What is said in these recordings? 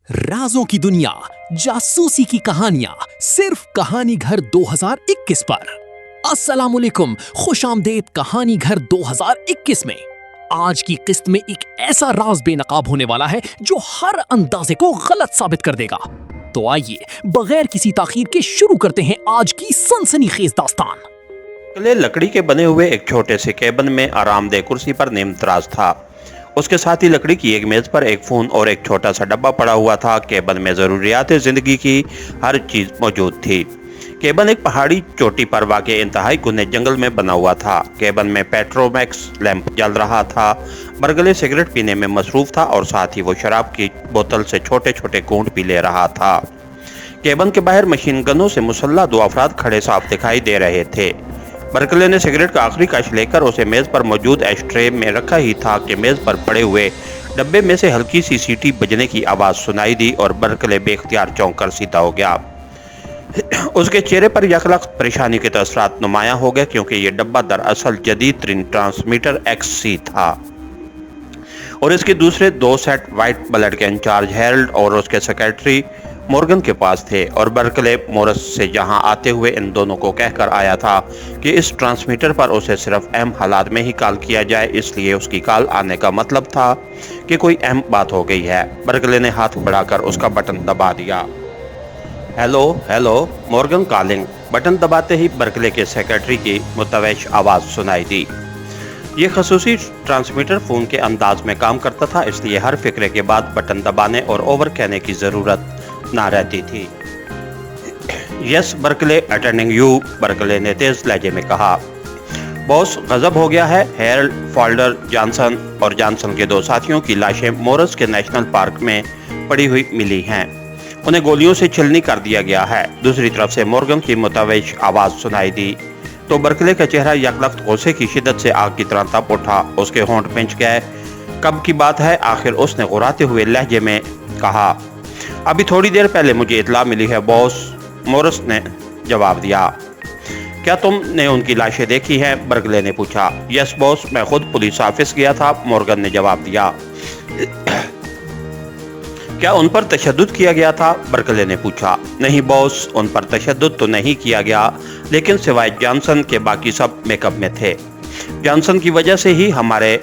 राजों की दुनिया, जासूसी की कहानियां, सिर्फ कहानी घर 2021 पर। अस्सलामुअलैकुम, खुशामदेद कहानी घर 2021 में। आज की किस्त में एक ऐसा राज बेनकाब होने वाला है जो हर अंदाजे को गलत साबित कर देगा। तो आइए बगैर किसी ताखीर के शुरू करते हैं आज की सनसनीखेज दास्तान। लकड़ी के बने हुए एक छोटे से केबिन में आरामदेह कुर्सी पर नीमतराज था। उसके साथ ही लकड़ी की एक मेज पर एक फोन और एक छोटा सा डब्बा पड़ा हुआ था। केबिन में जरूरियात जिंदगी की हर चीज मौजूद थी। केबिन एक पहाड़ी चोटी पर वाक़े इंतहाई घने जंगल में बना हुआ था। केबिन में पेट्रोमैक्स लैंप जल रहा था। बरगले सिगरेट पीने में मसरूफ था और साथ ही वो शराब की बोतल से छोटे छोटे घूंट पी ले रहा था। केबिन के बाहर मशीन गनों से मुसल्ला दो अफराद खड़े साफ दिखाई दे रहे थे। बरकले ने सिगरेट का आखिरी कश लेकर उसे मेज पर मौजूद एशट्रे में रखा ही था कि मेज पर पड़े हुए डब्बे में से हल्की सी सीटी बजने की आवाज सुनाई दी और बरकले बेख्तियार चौंक कर सीधा हो गया। उसके चेहरे पर यकलख्त परेशानी के तअसरात नुमाया हो गए, क्योंकि ये डब्बा दरअसल जदीद तरीन ट्रांसमीटर XC था और इसके दूसरे दो सेट व्हाइट ब्लड के इंचार्ज हेरल्ड और उसके सेक्रेटरी मॉर्गन के पास थे। और बरकले मोरस से जहां आते हुए इन दोनों को कहकर आया था कि इस ट्रांसमीटर पर उसे सिर्फ अहम हालात में ही कॉल किया जाए, इसलिए उसकी कॉल आने का मतलब था कि कोई अहम बात हो गई है। बरकले ने हाथ बढ़ाकर उसका बटन दबा दिया। Hello hello, Morgan calling. Button दबाते ही बरकले के सेक्रेटरी की मुतवैश आवाज़ सुनाई दी। ये खसूसी ट्रांसमीटर फ़ोन के अंदाज में काम करता था, इसलिए हर फिक्रे के बाद बटन दबाने और ओवर कहने की ज़रूरत ना रहती थी। Yes Berkeley, attending you, Berkeley ने तेज लहजे में कहा। बॉस, गजब हो गया है। हेरल्ड, फॉल्डर, जॉनसन और जॉनसन के दो साथियों की लाशें मोरस के नेशनल पार्क में पड़ी हुई मिली हैं। उन्हें गोलियों से छलनी कर दिया गया है। दूसरी तरफ से मॉर्गन की मुतवैश आवाज़ सुनाई दी तो बरकले का चेहरा यकलख्त गुस्से की शिद्दत से आग की तरह तप उठा। उसके होंठ पिंच गए। कब की बात है? आखिर उसने गुर्राते हुए लहजे में कहा। अभी थोड़ी देर पहले मुझे इतला मिली है बॉस, मोरस ने जवाब दिया। क्या तुमने उनकी लाशें देखी हैं? बरकले ने पूछा। यस बॉस, मैं खुद पुलिस ऑफिस गया था, मॉर्गन ने जवाब दिया। क्या उन पर तशद्दुद किया गया था? बरकले ने पूछा। नहीं बॉस, उन पर तशद्दुद तो नहीं किया गया, लेकिन सिवाय जॉनसन के बाकी सब मेकअप में थे। जॉनसन की वजह से ही हमारे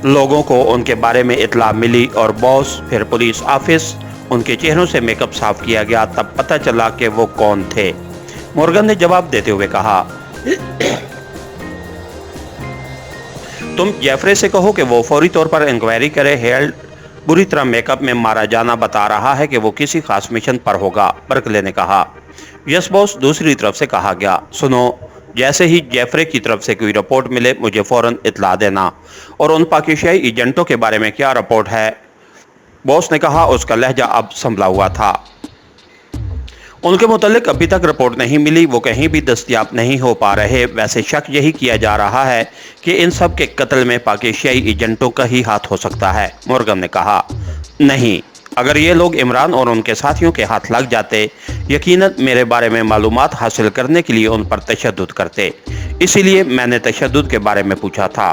लोगों को उनके बारे में इतला मिली और बॉस फिर पुलिस ऑफिस उनके चेहरों से मेकअप साफ किया गया, तब पता चला कि वो कौन थे, मॉर्गन ने जवाब देते हुए कहा। तुम जेफरे से कहो कि वो फौरी तौर पर इंक्वायरी करे। हेरल्ड बुरी तरह मेकअप में मारा जाना बता रहा है कि वो किसी खास मिशन पर होगा, बरकले ने कहा। यस बॉस, दूसरी तरफ से कहा गया। सुनो, जैसे ही जेफरे की तरफ से कोई रिपोर्ट मिले मुझे फौरन इतला देना। और उन पाकिस्तानी एजेंटों के बारे में क्या रिपोर्ट है? बॉस ने कहा। उसका लहजा अब संभला हुआ था। उनके मुतालिक अभी तक रिपोर्ट नहीं मिली, वो कहीं भी दस्तयाब नहीं हो पा रहे। वैसे शक यही किया जा रहा है कि इन सब के कत्ल में पाकिस्तानी एजेंटों का ही हाथ हो सकता है, मॉर्गन ने कहा। नहीं, अगर ये लोग इमरान और उनके साथियों के हाथ लग जाते, यकीनन मेरे बारे में मालूमात हासिल करने के लिए उन पर तशद्दुद करते। इसीलिए मैंने तशद्दुद के बारे में पूछा था।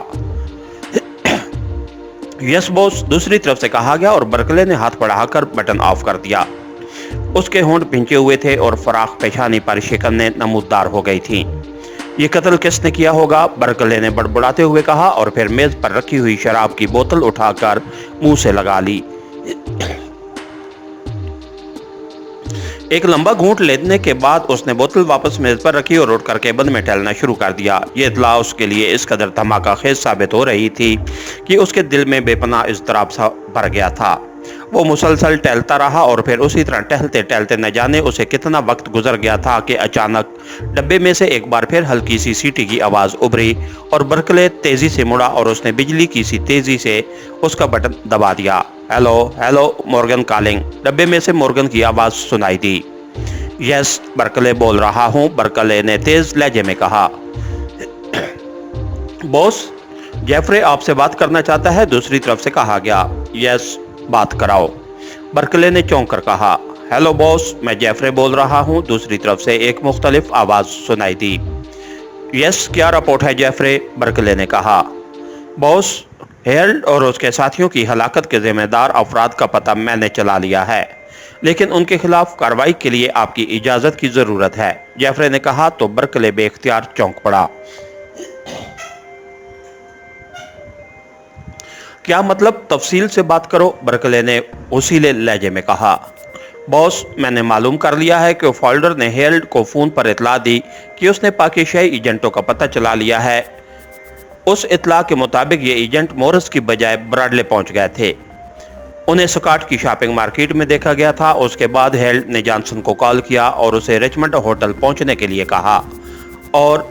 यस बॉस, दूसरी तरफ से कहा गया और बरकले ने हाथ बढ़ाकर बटन ऑफ कर दिया। उसके होंठ पिंचे हुए थे और फराख पेशानी पर शिकनें नमूदार हो गई थीं। ये कत्ल किसने किया होगा? बरकले ने बड़बड़ाते हुए कहा और फिर मेज पर रखी हुई शराब की बोतल उठाकर मुंह से लगा ली। एक लंबा घूंट लेने के बाद उसने बोतल वापस मेज पर रखी और उठकर केबिन में टहलना शुरू कर दिया। ये इतला उसके लिए इस कदर धमाका खेज साबित हो रही थी कि उसके दिल में बेपनाह इज़्तिराब सा भर गया था। वो मुसलसल टहलता रहा और फिर उसी तरह टहलते टहलते न जाने उसे कितना वक्त गुजर गया था कि अचानक डब्बे में से एक बार फिर हल्की सी सीटी की आवाज़ उभरी और बरकले तेज़ी से मुड़ा और उसने बिजली की सी तेज़ी से उसका बटन दबा दिया। Hello hello, Morgan calling. डब्बे में से मॉर्गन की आवाज़ सुनाई दी। यस, बरकले बोल रहा हूँ, बरकले ने तेज़ लहजे में कहा। बॉस, जेफरे आपसे बात करना चाहता है, दूसरी तरफ से कहा गया। यस, बात कराओ, बरकले ने चौंक कर कहा। हेलो बॉस, मैं जेफरे बोल रहा हूँ, दूसरी तरफ से एक मुख्तलिफ आवाज़ सुनाई दी। यस, क्या रिपोर्ट है जेफरे? बरकले ने कहा। बॉस, हेरल्ड और उसके साथियों की हलाकत के जिम्मेदार अफराद का पता मैंने चला लिया है, लेकिन उनके खिलाफ कार्रवाई के लिए आपकी इजाजत की जरूरत है, जेफरे ने कहा। तो बर्कले बेख्तियार चौंक पड़ा। क्या मतलब, तफसील से बात करो, बर्कले ने उसीले लहजे में कहा। बॉस, मैंने मालूम कर लिया है कि फोल्डर ने हेरल्ड को फोन पर इतला दी कि उसने पाकिस्तानी एजेंटों का पता चला लिया है। उस इतला के मुताबिक ये एजेंट मोरस की बजाय ब्रैडले पहुंच गए थे। उन्हें स्कॉट की शॉपिंग मार्केट में देखा गया था। उसके बाद हेरल्ड ने जॉनसन को कॉल किया और उसे रिचमंड होटल पहुंचने के लिए कहा और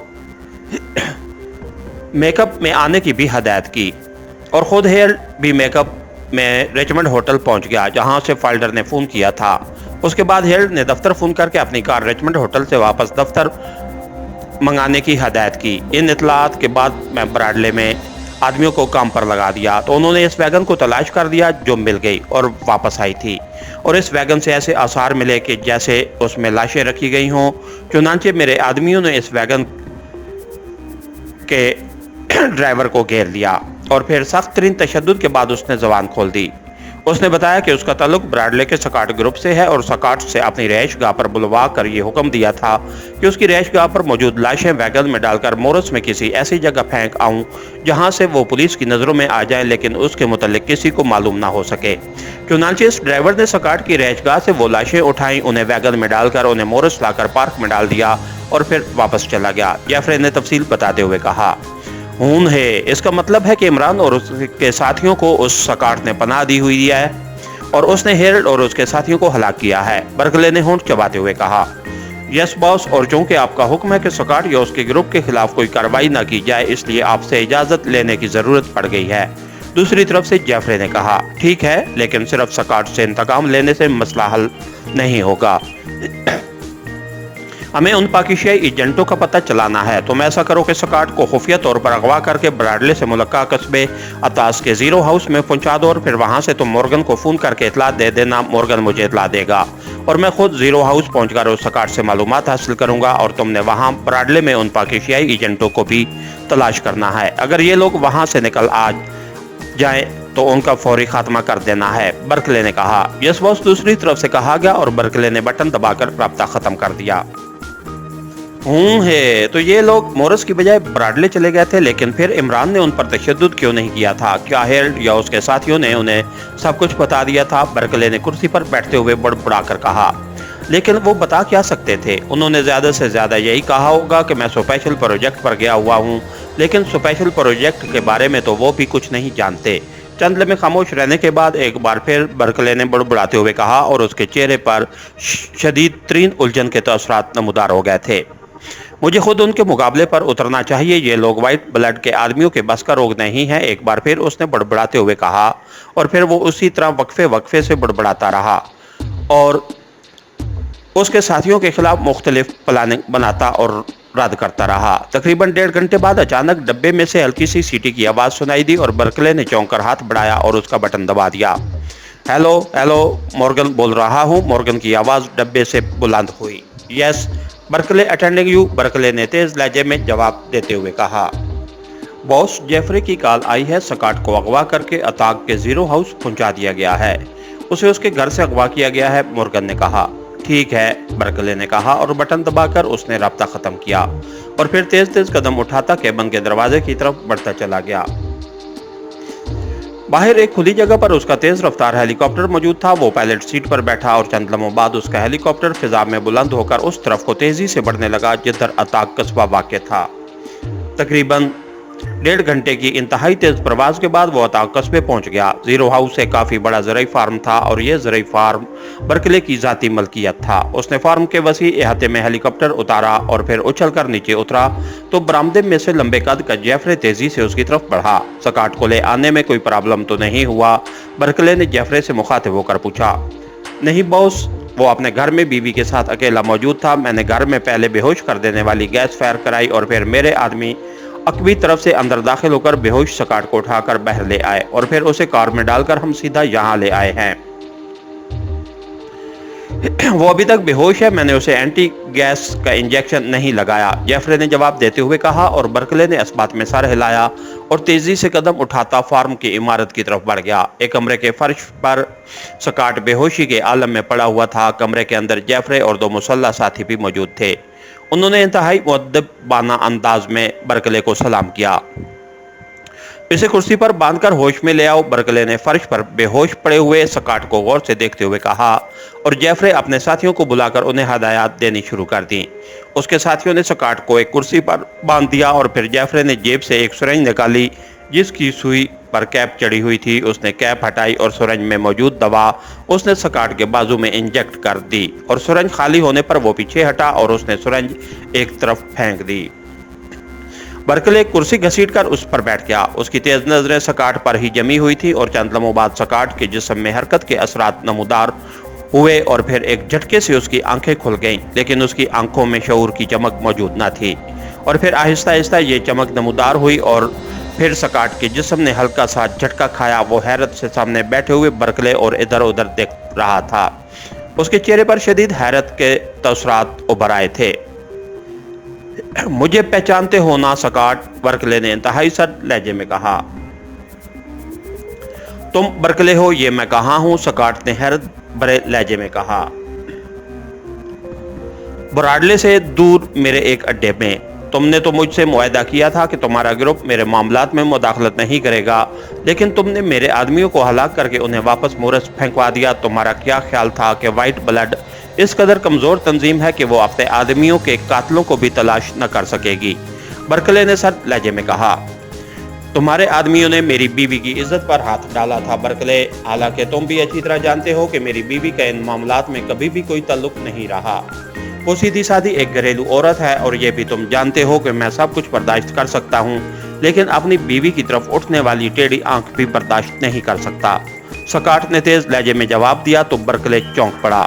मेकअप में आने की भी हदायत की, और खुद हेरल्ड भी मेकअप में रिचमंड होटल पहुंच गया जहां से फोल्डर ने फोन किया था। उसके बाद हेरल्ड ने दफ्तर फोन करके अपनी कार रिचमंड होटल से वापस दफ्तर मंगाने की हदायत की। इन इतलात के बाद मैं ब्रैडले में आदमियों को काम पर लगा दिया तो उन्होंने इस वैगन को तलाश कर दिया जो मिल गई और वापस आई थी, और इस वैगन से ऐसे आसार मिले कि जैसे उसमें लाशें रखी गई हों। चुनांचे मेरे आदमियों ने इस वैगन के ड्राइवर को घेर लिया और फिर सख्त तरीन तशद्दुद के बाद उसने जबान खोल दी। उसने बताया कि उसका ताल्लुक ब्रैडले के स्कॉट ग्रुप से है और स्कॉट से अपनी रहायश गाह पर बुलवा कर ये हुक्म दिया था कि उसकी रहायश गाह पर मौजूद लाशें वैगन में डालकर मोरस में किसी ऐसी जगह फेंक आऊं जहां से वो पुलिस की नज़रों में आ जाए, लेकिन उसके मुतालिक किसी को मालूम ना हो सके। चुनांचे इस ड्राइवर ने स्कॉट की रहायश गाह से वो लाशें उठाई, उन्हें वैगन में डालकर उन्हें मोरस लाकर पार्क में डाल दिया और फिर वापस चला गया। जेफरे ने तफसील बताते हुए कहा। खून है, इसका मतलब है कि इमरान और उसके साथियों को उस स्कॉट ने पनाह दी हुई है और उसने हेरल्ड और उसके साथियों को हलाक किया है, बर्कले ने होंठ चबाते हुए कहा। यस बॉस, और चूंकि आपका हुक्म है कि स्कॉट या उसके ग्रुप के खिलाफ कोई कार्रवाई न की जाए, इसलिए आपसे इजाजत लेने की जरूरत पड़ गई है। दूसरी तरफ से जेफरे ने कहा, ठीक है, लेकिन सिर्फ स्कॉट से इंतकाम लेने से मसला हल नहीं होगा। हमें उन पाकिस्तानी एजेंटों का पता चलाना है। तुम ऐसा करो कि स्कॉट को खुफिया तौर पर अगवा करके ब्रैडले से मुलक्का कस्बे अतास के जीरो हाउस में पहुंचा दो और फिर वहां से तुम मॉर्गन को फोन करके इतला दे देना। मॉर्गन मुझे इतला देगा और मैं खुद जीरो हाउस पहुंचकर उस स्कॉट से मालूमात हासिल करूंगा, और तुमने वहां ब्रैडले में उन पाकिस्तानी एजेंटों को भी तलाश करना है। अगर ये लोग वहां से निकल आ जाए तो उनका फौरी खात्मा कर देना है, बर्कले ने कहा। यस बॉस, दूसरी तरफ से कहा गया और बर्कले ने बटन दबाकर राब्ता खत्म कर दिया। है, तो ये लोग मोरस की बजाय ब्रैडले चले गए थे, लेकिन फिर इमरान ने उन पर तशद्दुद क्यों नहीं किया था? क्या हेरल्ड या उसके साथियों ने उन्हें सब कुछ बता दिया था? बर्कले ने कुर्सी पर बैठते हुए बड़बड़ा कर कहा। लेकिन वो बता क्या सकते थे? उन्होंने ज्यादा से ज्यादा यही कहा होगा कि मैं स्पेशल प्रोजेक्ट पर गया हुआ हूँ, लेकिन स्पेशल प्रोजेक्ट के बारे में तो वो भी कुछ नहीं जानते। चंद लम्हे खामोश रहने के बाद एक बार फिर बर्कले ने बड़बड़ाते हुए कहा और उसके चेहरे पर शदीद तरीन उलझन के तअसरात नमूदार हो गए थे। मुझे खुद उनके मुकाबले पर उतरना चाहिए। ये लोग वाइट ब्लड के आदमियों के बस का रोग नहीं है, एक बार फिर उसने बड़बड़ाते हुए कहा, और फिर वो उसी तरह वक्फे से बड़बड़ाता रहा और उसके साथियों के खिलाफ मुख्तलिफ प्लानिंग बनाता और रद्द करता रहा। तकरीबन 1.5 घंटे बाद अचानक डब्बे में से हल्की सी सीटी की आवाज़ सुनाई दी और बर्कले ने चौंक कर हाथ बढ़ाया और उसका बटन दबा दिया। हेलो हेलो, मॉर्गन बोल रहा हूँ। मॉर्गन की आवाज़ डब्बे से बुलंद हुई। Yes Berkeley attending you, Berkeley ने तेज लहजे में जवाब देते हुए कहा। बॉस, जेफरे की कॉल आई है, स्कॉट को अगवा करके अताक के जीरो हाउस पहुंचा दिया गया है। उसे उसके घर से अगवा किया गया है, मॉर्गन ने कहा। ठीक है, बर्कले ने कहा और बटन दबाकर उसने राब्ता खत्म किया और फिर तेज तेज कदम उठाता केबिन के दरवाजे की तरफ बढ़ता चला गया। बाहर एक खुली जगह पर उसका तेज रफ्तार हेलीकॉप्टर मौजूद था। वो पायलट सीट पर बैठा और चंद लम्हों बाद उसका हेलीकॉप्टर फिजा में बुलंद होकर उस तरफ को तेजी से बढ़ने लगा जिधर अताक कस्बा वाक़ था। तकरीबन 1.5 घंटे की इंतहाई तेज प्रवास के बाद वो अताक कस्बे पहुंच गया। जीरो हाउस एक काफी बड़ा ज़रई फार्म था और ये ज़रई फार्म बर्कले की जाती मलकियत था। उसने फार्म के वसी अहाते में हेलीकॉप्टर उतारा और फिर उछलकर नीचे उतरा तो बरामदे में से लंबे कद का जेफरे तेजी से उसकी तरफ बढ़ा। स्कॉट को ले आने में कोई प्रॉब्लम तो नहीं हुआ? बर्कले ने जेफरे से मुखातिब होकर पूछा। नहीं बॉस, वो अपने घर में बीवी के साथ अकेला मौजूद था। मैंने घर में पहले बेहोश कर देने वाली गैस फायर कराई और फिर मेरे आदमी अकबी तरफ से अंदर दाखिल होकर बेहोश स्कॉट को उठाकर बाहर ले आए और फिर उसे कार में डालकर हम सीधा यहाँ ले आए हैं। वो अभी तक बेहोश है, मैंने उसे एंटी गैस का इंजेक्शन नहीं लगाया, जेफरे ने जवाब देते हुए कहा, और बर्कले ने इस बात में सर हिलाया और तेजी से कदम उठाता फार्म की इमारत की तरफ बढ़ गया। एक कमरे के फर्श पर स्कॉट बेहोशी के आलम में पड़ा हुआ था। कमरे के अंदर जेफरे और 2 मुसल्लह साथी भी मौजूद थे। उन्होंने इंतहाई मुअद्दबाना अंदाज में बर्कले को सलाम किया। इसे कुर्सी पर बांधकर होश में ले आओ, बर्कले ने फर्श पर बेहोश पड़े हुए स्कॉट को गौर से देखते हुए कहा, और जेफरे अपने साथियों को बुलाकर उन्हें हदायत देनी शुरू कर दी। उसके साथियों ने स्कॉट को एक कुर्सी पर बांध दिया और फिर जेफरे ने जेब से एक सुरंज निकाली जिसकी सुई पर कैप चढ़ी हुई थी। उसने कैप हटाई और सुरंज में मौजूद दवा उसने स्कॉट के बाजू में इंजेक्ट कर दी, और सुरंज खाली होने पर वो पीछे हटा और उसने सुरंज एक तरफ फेंक दी। बर्कले कुर्सी घसीटकर उस पर बैठ गया। उसकी तेज नजरें स्कॉट पर ही जमी हुई थी और चंद लम्हों बाद स्कॉट के जिस्म में हरकत के असरात नमूदार हुए और फिर एक झटके से उसकी आंखें खुल गईं, लेकिन उसकी आंखों में शऊर की चमक मौजूद न थी। और फिर आहिस्ता आहिस्ता ये चमक नमूदार हुई और फिर स्कॉट के जिस्म ने हल्का सा झटका खाया। वो हैरत से सामने बैठे हुए बर्कले और इधर उधर देख रहा था। उसके चेहरे पर शदीद हैरत के तसरात उभर आए थे। मुझे पहचानते हो ना स्कॉट, बर्कले ने इंतहाई सर्द लहजे में कहा। तुम बर्कले हो, ये मैं कहाँ हूँ, स्कॉट ने हैरत भरे लहजे में कहा। ब्रॉडले से दूर मेरे एक अड्डे में। तुमने तो मुझसे मुआहदा किया था कि तुम्हारा ग्रुप मेरे मामलात में मुदाखलत नहीं करेगा, लेकिन तुमने मेरे आदमियों को हलाक करके उन्हें वापस मोरस फेंकवा दिया। तुम्हारा क्या ख्याल था कि वाइट ब्लड इस कदर कमज़ोर तंजीम है कि वो अपने आदमियों के कातलों को भी तलाश न कर सकेगी, बर्कले ने सर्द लहजे में कहा। तुम्हारे आदमियों ने मेरी बीवी की इज्जत पर हाथ डाला था बर्कले, हालांकि तुम भी अच्छी तरह जानते हो कि मेरी बीवी का इन मामलात में कभी भी कोई ताल्लुक नहीं रहा। वो सीधी सादी एक घरेलू औरत है, और ये भी तुम जानते हो कि मैं सब कुछ बर्दाश्त कर सकता हूँ, लेकिन अपनी बीवी की तरफ उठने वाली टेढ़ी आंख भी बर्दाश्त नहीं कर सकता, स्कॉट ने तेज लहजे में जवाब दिया। तो बर्कले चौंक पड़ा।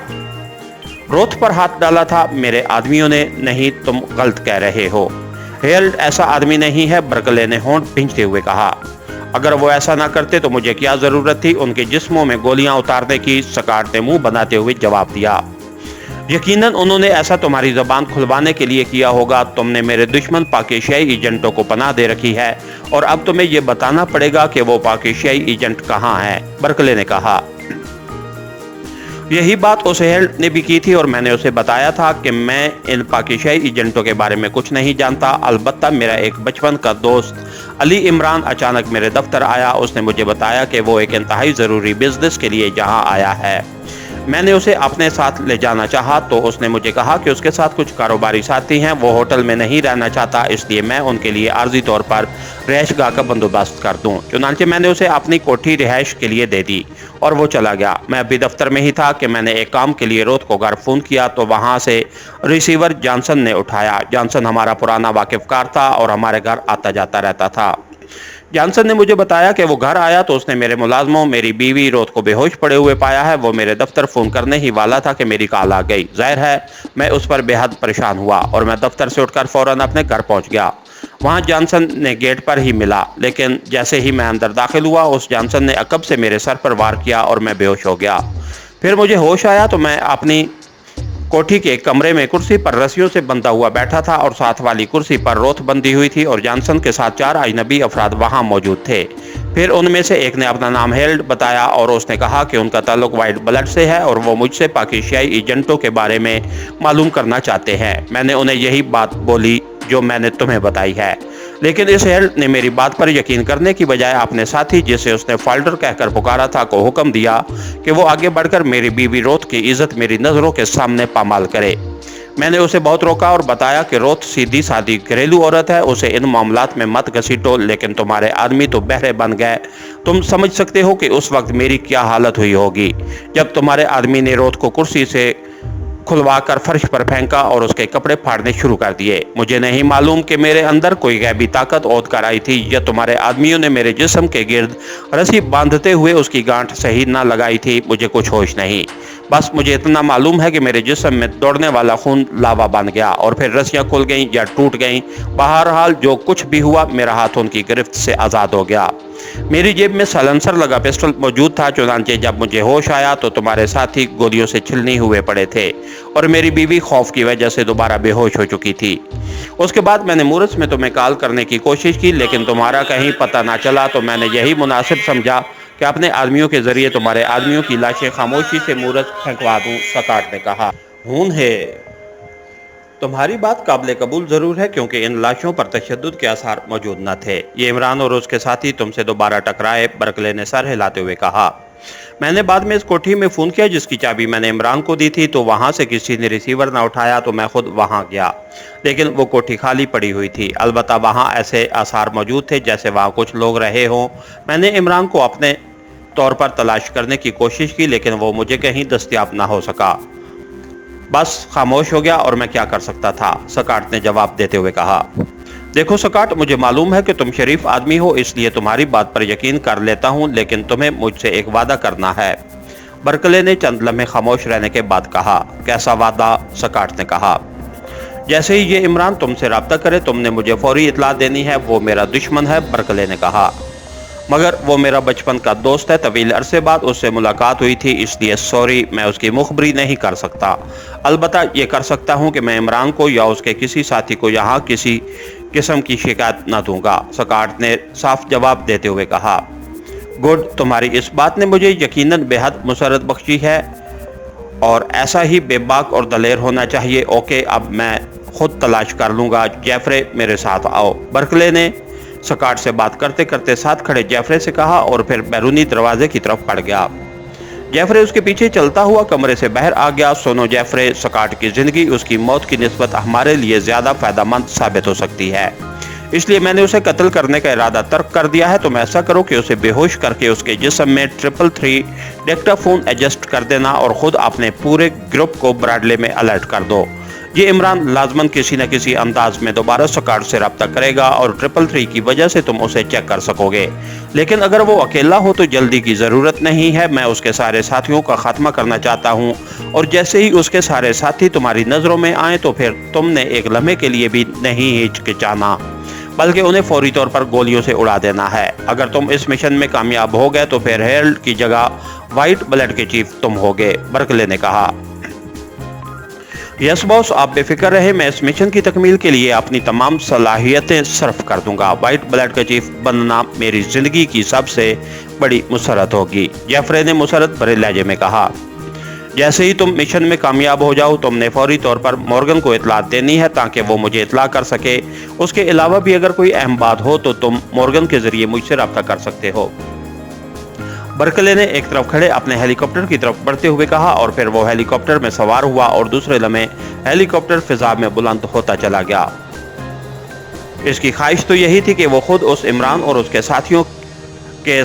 रोथ पर हाथ डाला था मेरे आदमियों ने? नहीं, तुम गलत कह रहे हो। हेल्ड ऐसा आदमी नहीं है, बर्कले ने होंठ भींचते हुए कहा। अगर वो ऐसा ना करते तो मुझे क्या जरूरत थी उनके जिस्मों में गोलियां उतारने की, स्कॉट ने मुंह बनाते हुए जवाब दिया। यकीनन उन्होंने ऐसा तुम्हारी जबान खुलवाने के लिए किया होगा। तुमने मेरे दुश्मन पाकिस्तानी एजेंटों को पनाह दे रखी है, और अब तुम्हें ये बताना पड़ेगा कि वो पाकिस्तानी एजेंट कहाँ हैं, बर्कले ने कहा। यही बात उस हेल्ड ने भी की थी, और मैंने उसे बताया था कि मैं इन पाकिस्तानी एजेंटों के बारे में कुछ नहीं जानता। अलबत्ता मेरा एक बचपन का दोस्त अली इमरान अचानक मेरे दफ्तर आया। उसने मुझे बताया कि वो एक इंतहाई ज़रूरी बिजनेस के लिए यहाँ आया है। मैंने उसे अपने साथ ले जाना चाहा तो उसने मुझे कहा कि उसके साथ कुछ कारोबारी साथी हैं, वो होटल में नहीं रहना चाहता, इसलिए मैं उनके लिए आर्जी तौर पर रिहाइशगाह का बंदोबस्त कर दूं। चुनांचे मैंने उसे अपनी कोठी रिहाइश के लिए दे दी और वो चला गया। मैं अभी दफ्तर में ही था कि मैंने एक काम के लिए रोथ को घर फ़ोन किया तो वहाँ से रिसीवर जॉनसन ने उठाया। जॉनसन हमारा पुराना वाकिफकार था और हमारे घर आता जाता रहता था। जॉनसन ने मुझे बताया कि वो घर आया तो उसने मेरे मुलाजमों, मेरी बीवी रोथ को बेहोश पड़े हुए पाया है। वो मेरे दफ्तर फ़ोन करने ही वाला था कि मेरी कॉल आ गई। जाहिर है मैं उस पर बेहद परेशान हुआ और मैं दफ्तर से उठकर फ़ौरन अपने घर पहुंच गया। वहाँ जॉनसन ने गेट पर ही मिला, लेकिन जैसे ही मैं अंदर दाखिल हुआ उस जॉनसन ने अकब से मेरे सर पर वार किया और मैं बेहोश हो गया। फिर मुझे होश आया तो मैं अपनी कोठी के कमरे में कुर्सी पर रस्सियों से बंधा हुआ बैठा था और साथ वाली कुर्सी पर रोथ बंधी हुई थी और जॉनसन के साथ 4 अजनबी अफराद वहां मौजूद थे। फिर उनमें से एक ने अपना नाम हेल्ड बताया और उसने कहा कि उनका ताल्लुक वाइट ब्लड से है और वो मुझसे पाकिस्तानी एजेंटों के बारे में मालूम करना चाहते हैं। मैंने उन्हें यही बात बोली जो मैंने तुम्हें बताई है, लेकिन इस हेल्ड ने मेरी बात पर यकीन करने की बजाय अपने साथी, जिसे उसने फाल्टर कहकर पुकारा था, को हुक्म दिया कि वो आगे बढ़कर मेरी बीवी रोथ की इज्जत मेरी नज़रों के सामने पामाल करे। मैंने उसे बहुत रोका और बताया कि रोथ सीधी सादी घरेलू औरत है, उसे इन मामलात में मत घसीटो। लेकिन तुम्हारे आदमी तो बहरे बन गए। तुम समझ सकते हो कि उस वक्त मेरी क्या हालत हुई होगी जब तुम्हारे आदमी ने रोथ को कुर्सी से खुलवाकर फर्श पर फेंका और उसके कपड़े फाड़ने शुरू कर दिए। मुझे नहीं मालूम कि मेरे अंदर कोई गैबी ताकत ओद कर आई थी या तुम्हारे आदमियों ने मेरे जिस्म के गिर्द रस्सी बांधते हुए उसकी गांठ सही ना लगाई थी। मुझे कुछ होश नहीं। बस मुझे इतना मालूम है कि मेरे जिस्म में दौड़ने वाला खून लावा बन गया और फिर रस्सियां खुल गईं या टूट गईं। बहरहाल जो कुछ भी हुआ, मेरा हाथ उनकी गिरफ्त से आज़ाद हो गया। मेरी जेब में साइलेंसर लगा पिस्टल मौजूद था। चुनांचे जब मुझे होश आया तो तुम्हारे साथी गोलियों से छिलनी हुए पड़े थे और मेरी बीवी खौफ की वजह से दोबारा बेहोश हो चुकी थी। उसके बाद मैंने मूरस में तुम्हें कॉल करने की कोशिश की, लेकिन तुम्हारा कहीं पता ना चला, तो मैंने यही मुनासिब समझा कि अपने आदमियों के जरिए तुम्हारे आदमियों की लाशें खामोशी से मूरस फेंकवा दूं। सकाट ने कहा, खून है। तुम्हारी बात काबिल कबूल ज़रूर है, क्योंकि इन लाशों पर तशद्दुद के आसार मौजूद न थे। ये इमरान और उसके साथी तुमसे दोबारा टकराए, बरकले ने सर हिलाते हुए कहा। मैंने बाद में इस कोठी में फ़ोन किया जिसकी चाबी मैंने इमरान को दी थी, तो वहाँ से किसी ने रिसीवर ना उठाया, तो मैं खुद वहाँ गया, लेकिन वो कोठी खाली पड़ी हुई थी। अलबत्ता वहाँ ऐसे आसार मौजूद थे जैसे वहाँ कुछ लोग रहे हों। मैंने इमरान को अपने तौर पर तलाश करने की कोशिश की, लेकिन वो मुझे कहीं दस्तयाब ना हो सका। बस खामोश हो गया और मैं क्या कर सकता था, सकाट ने जवाब देते हुए कहा। देखो सकाट, मुझे मालूम है कि तुम शरीफ आदमी हो, इसलिए तुम्हारी बात पर यकीन कर लेता हूँ, लेकिन तुम्हें मुझसे एक वादा करना है। बरकले ने चंद लम्हे खामोश रहने के बाद कहा। कैसा वादा? सकाट ने कहा। जैसे ही ये इमरान तुमसे रब्ता करे, तुमने मुझे फौरी इतला देनी है। वो मेरा दुश्मन है, बरकले ने कहा, मगर वो मेरा बचपन का दोस्त है। तवील अरसे बाद उससे मुलाकात हुई थी, इसलिए सॉरी, मैं उसकी मुखबरी नहीं कर सकता। अलबत्ता ये कर सकता हूँ कि मैं इमरान को या उसके किसी साथी को यहाँ किसी किस्म की शिकायत न दूंगा। सकाट ने साफ जवाब देते हुए कहा। गुड, तुम्हारी इस बात ने मुझे यकीनन बेहद मुसरत बख्शी है और ऐसा ही बेबाक और दलेर होना चाहिए। ओके, अब मैं खुद तलाश कर लूँगा। जेफरे, मेरे साथ आओ, बरकले ने सकाट से बात करते करते साथ खड़े जेफरे से कहा और फिर बैरूनी दरवाजे की तरफ बढ़ गया। जेफरे उसके पीछे चलता हुआ कमरे से बाहर आ गया। सुनो जेफरे, सकाट की जिंदगी उसकी मौत की निस्बत हमारे लिए ज्यादा फायदेमंद साबित हो सकती है, इसलिए मैंने उसे कत्ल करने का इरादा तर्क कर दिया है। तुम ऐसा करो कि उसे बेहोश करके उसके जिस्म में 333 डिक्टाफोन एडजस्ट कर देना और खुद अपने पूरे ग्रुप को ब्राडले में अलर्ट कर दो। ये इमरान लाजमन किसी न किसी अंदाज में दोबारा सकाट से रब्ता करेगा और 333 की वजह से तुम उसे चेक कर सकोगे, लेकिन अगर वो अकेला हो तो जल्दी की ज़रूरत नहीं है। मैं उसके सारे साथियों का खात्मा करना चाहता हूँ और जैसे ही उसके सारे साथी तुम्हारी नज़रों में आए तो फिर तुमने एक लम्हे के लिए भी नहीं हिचकिचाना, बल्कि उन्हें फौरी तौर पर गोलियों से उड़ा देना है। अगर तुम इस मिशन में कामयाब हो गए तो फिर हेरल्ड की जगह वाइट ब्लड के चीफ तुम होगे, बरकले ने कहा। यस बॉस, आप बेफिक्र रहे, मैं इस मिशन की तकमील के लिए अपनी तमाम सलाहियतें सर्फ कर दूंगा। वाइट ब्लड का चीफ बनना मेरी जिंदगी की सबसे बड़ी मुसरत होगी, जेफरे ने मुसरत भरे लहजे में कहा। जैसे ही तुम मिशन में कामयाब हो जाओ, तुमने फौरी तौर पर मॉर्गन को इतला देनी है ताकि वो मुझे इतला कर सके। उसके अलावा भी अगर कोई अहम बात हो तो तुम मॉर्गन के जरिए मुझसे रब्ता कर सकते हो। बरकले ने एक तरफ खड़े अपने हेलीकॉप्टर की तरफ बढ़ते हुए कहा और फिर वो हेलीकॉप्टर में सवार हुआ और दूसरे लम्हे हेलीकॉप्टर फिजा में बुलंद होता चला गया। इसकी ख्वाहिश तो यही थी कि वो खुद उस इमरान और उसके साथियों के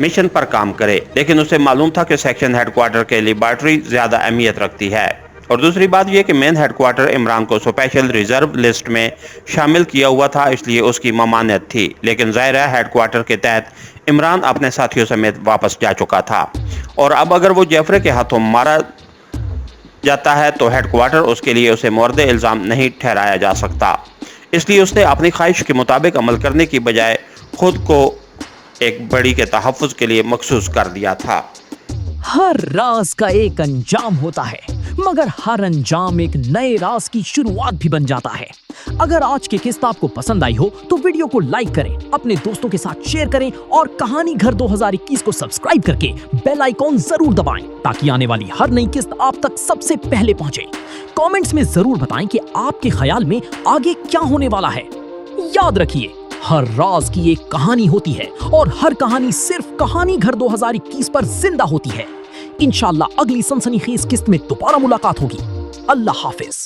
मिशन पर काम करे, लेकिन उसे मालूम था कि सेक्शन हेडक्वार्टर के लिबर्टी ज्यादा अहमियत रखती है और दूसरी बात यह कि मेन हेडक्वार्टर इमरान को स्पेशल रिजर्व लिस्ट में शामिल किया हुआ था, इसलिए उसकी ममानियत थी। लेकिन ज़ाहिर है हेडक्वार्टर के तहत इमरान अपने साथियों समेत वापस जा चुका था और अब अगर वो जेफरे के हाथों मारा जाता है तो हेडक्वार्टर उसके लिए उसे मोर्द इल्ज़ाम नहीं ठहराया जा सकता। इसलिए उसने अपनी ख्वाहिश के मुताबिक अमल करने की बजाय खुद को एक बड़ी के तहफ़्फ़ुज़ के लिए मखसूस कर दिया था। हर राज का एक अंजाम होता है, मगर हर अंजाम एक नए राज की शुरुआत भी बन जाता है। अगर आज की किस्त आपको पसंद आई हो तो वीडियो को लाइक करें, अपने दोस्तों के साथ शेयर करें और कहानी घर 2021 को सब्सक्राइब करके बेल आइकॉन जरूर दबाएं ताकि आने वाली हर नई किस्त आप तक सबसे पहले पहुंचे। कमेंट्स में जरूर बताएं कि आपके ख्याल में आगे क्या होने वाला है। याद रखिए, हर राज की एक कहानी होती है और हर कहानी सिर्फ कहानी घर 2021 पर जिंदा होती है। इंशाल्लाह अगली सनसनीखेज किस्त में दोबारा मुलाकात होगी। अल्लाह हाफिज।